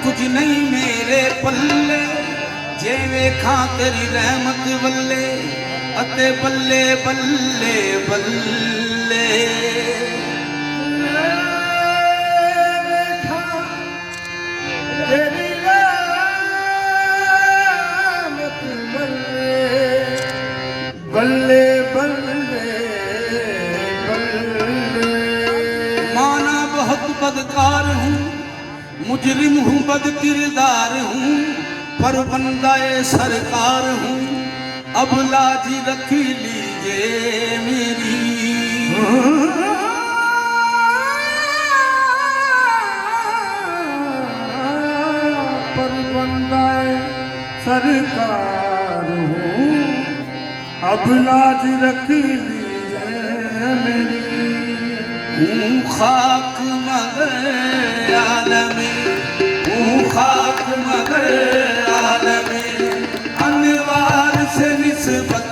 कुछ नहीं मेरे पल्ले जे वेखा तेरी रहमत वल्ले अते बल्ले बल्ले बल्ले तेरी रहमत बल्ले बल्ले बल्ले। माना बहुत बदकार हूँ मुजरिम हूँ बद किरदार हूँ पर बंदाए सरकार हूँ अब लाज रख लीजिए मेरी। पर बंदाए सरकार हूँ अब लाज रख लीजिए मेरी। हूँ खाक मगर आलमे हूँ खाक मगर आलमे अनवार से निस्बत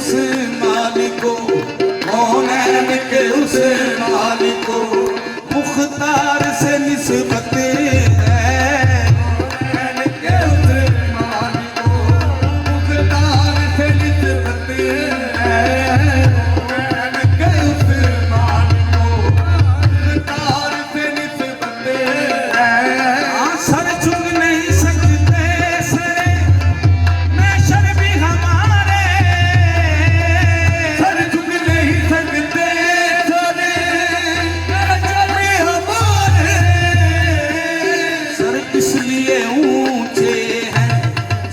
उस मालिको, कौनैन के उस मालिको, मुख्तार से निस्बत है। कौनैन के उस मालिको, मुख्तार से निस्बत है। कौनैन के उस मालिको, मुख्तार से निस्बत है। सर झुक नहीं सकते सरे महशर भी हमारे, सर झुक नहीं सकते सरे महशर भी हमारे। सर इसलिए ऊंचे हैं,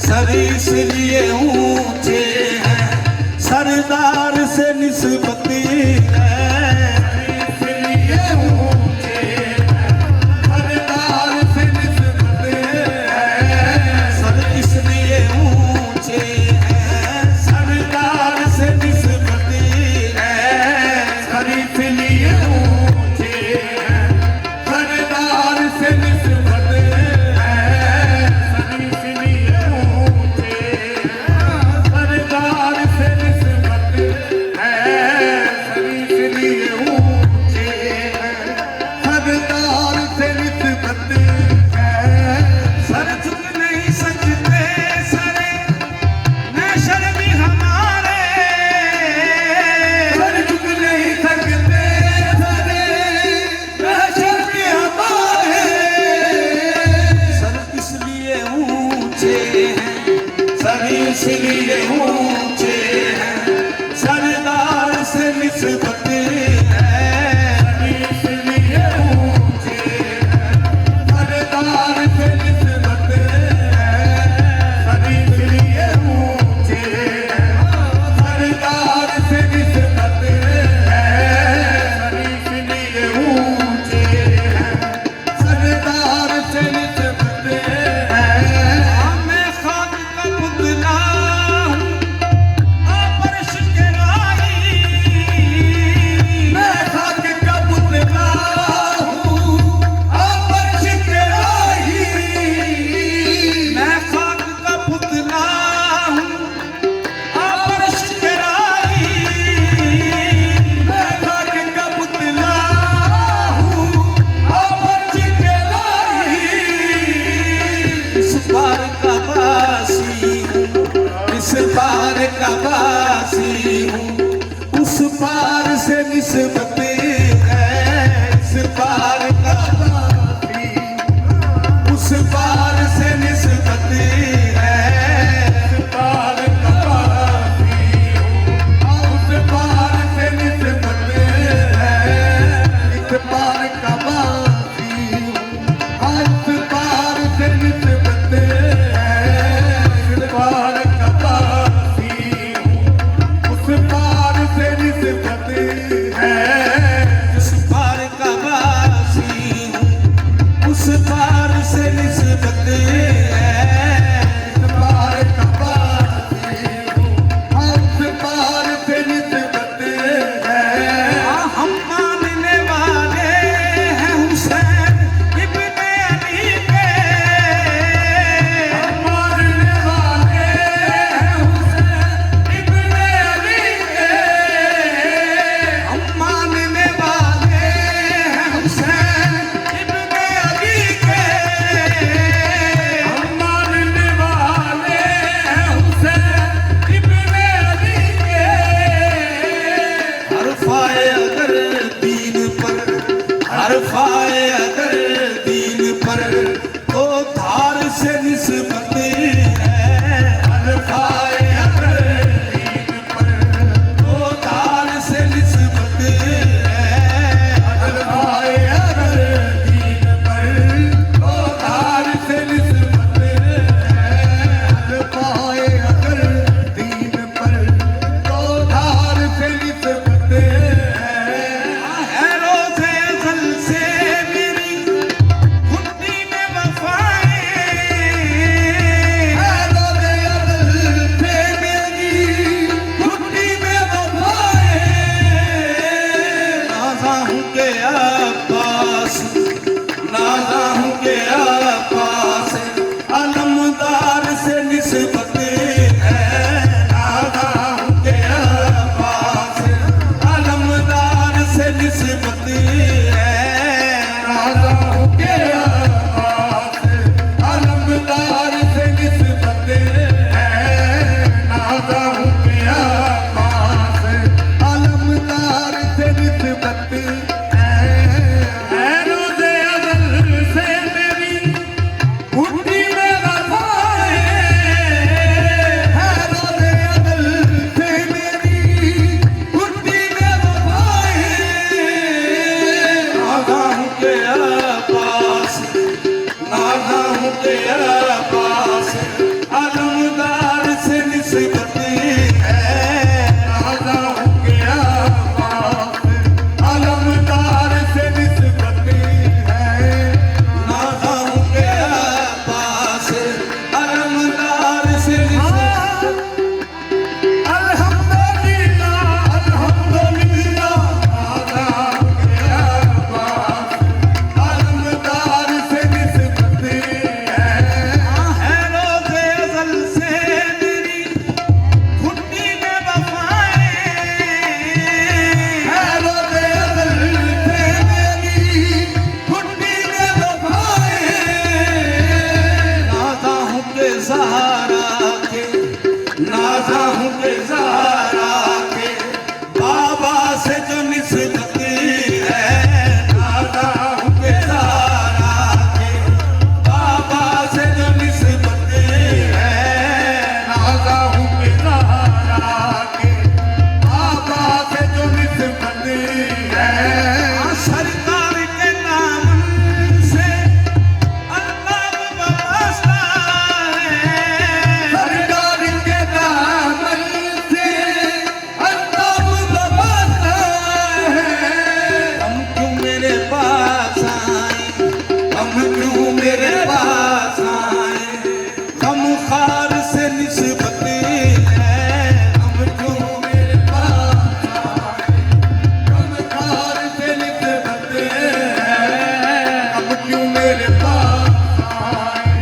सर इसलिए ऊंचे हैं, सरदार से निस्बत है। इसलिए ऊंचे हैं, सरदार से निस्बत है। सर इसलिए ऊंचे हैं, सरदार से निस्बत है। सर इसलिए ऊंचे हैं, सरदार से निस्बत है। सर इसलिए ऊंचे हैं, सरदार से निस्बत है। सर इसलिए ऊंचे हैं, सरदार से निस्बत है। सर झुक नहीं सकते सरे महशर भी हमारे, सर झुक नहीं सकते सरे महशर भी हमारे। सर इसलिए ऊंचे हैं, सर इसलिए ऊंचे हैं, सरदार से निस्बत है। इसलिए ऊंचे हैं, सरदार से निस्बत है। सर इसलिए ऊंचे हैं, सरदार से निस्बत है। सर इसलिए ऊंचे हैं, सरदार से निस्बत है। मैं खाक का पुतला हूँ, आप अर्श के राही। मैं खाक का पुतला हूँ, आप अर्श के राही। मैं खाक का पुतला हूँ, आप अर्श के राही। मैं खाक का पुतला हूँ, आप अर्श के राही। इस पार का वासी हूँ, इस पार का वासी हूँ, उस पार से निस्बत है। इस पार का वासी हूँ, उस पार से निस्बत है। इस पार का वासी हूँ, उस पार से निस्बत है। इस पार का वासी हूँ, उस पार से निस्बत है। इस पार का वासी हूँ, उस पार से निस्बत है। खार से निस्बत है, हम क्यों मेरे पास आए। हम खार से निस्बत है, हम क्यों मेरे पास आए।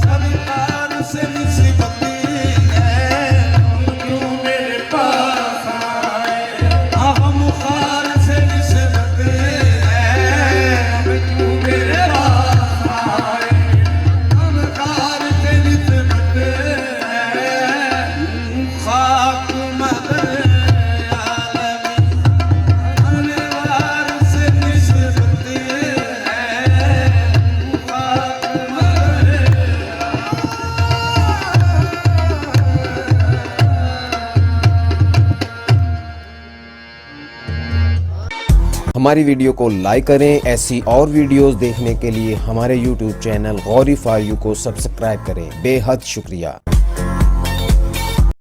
सब खार से निस्बत है, हम क्यों मेरे पास आए। हम खार से निस्बत है, हम क्यों मेरे पास आए। हम खार से निस्बत है, खाक मदर आलमी। अनवार से निस्बत है, खाक मदर। हमारी वीडियो को लाइक करें। ऐसी और वीडियोस देखने के लिए हमारे YouTube channel Gauri for you को सब्सक्राइब करें। बेहद शुक्रिया।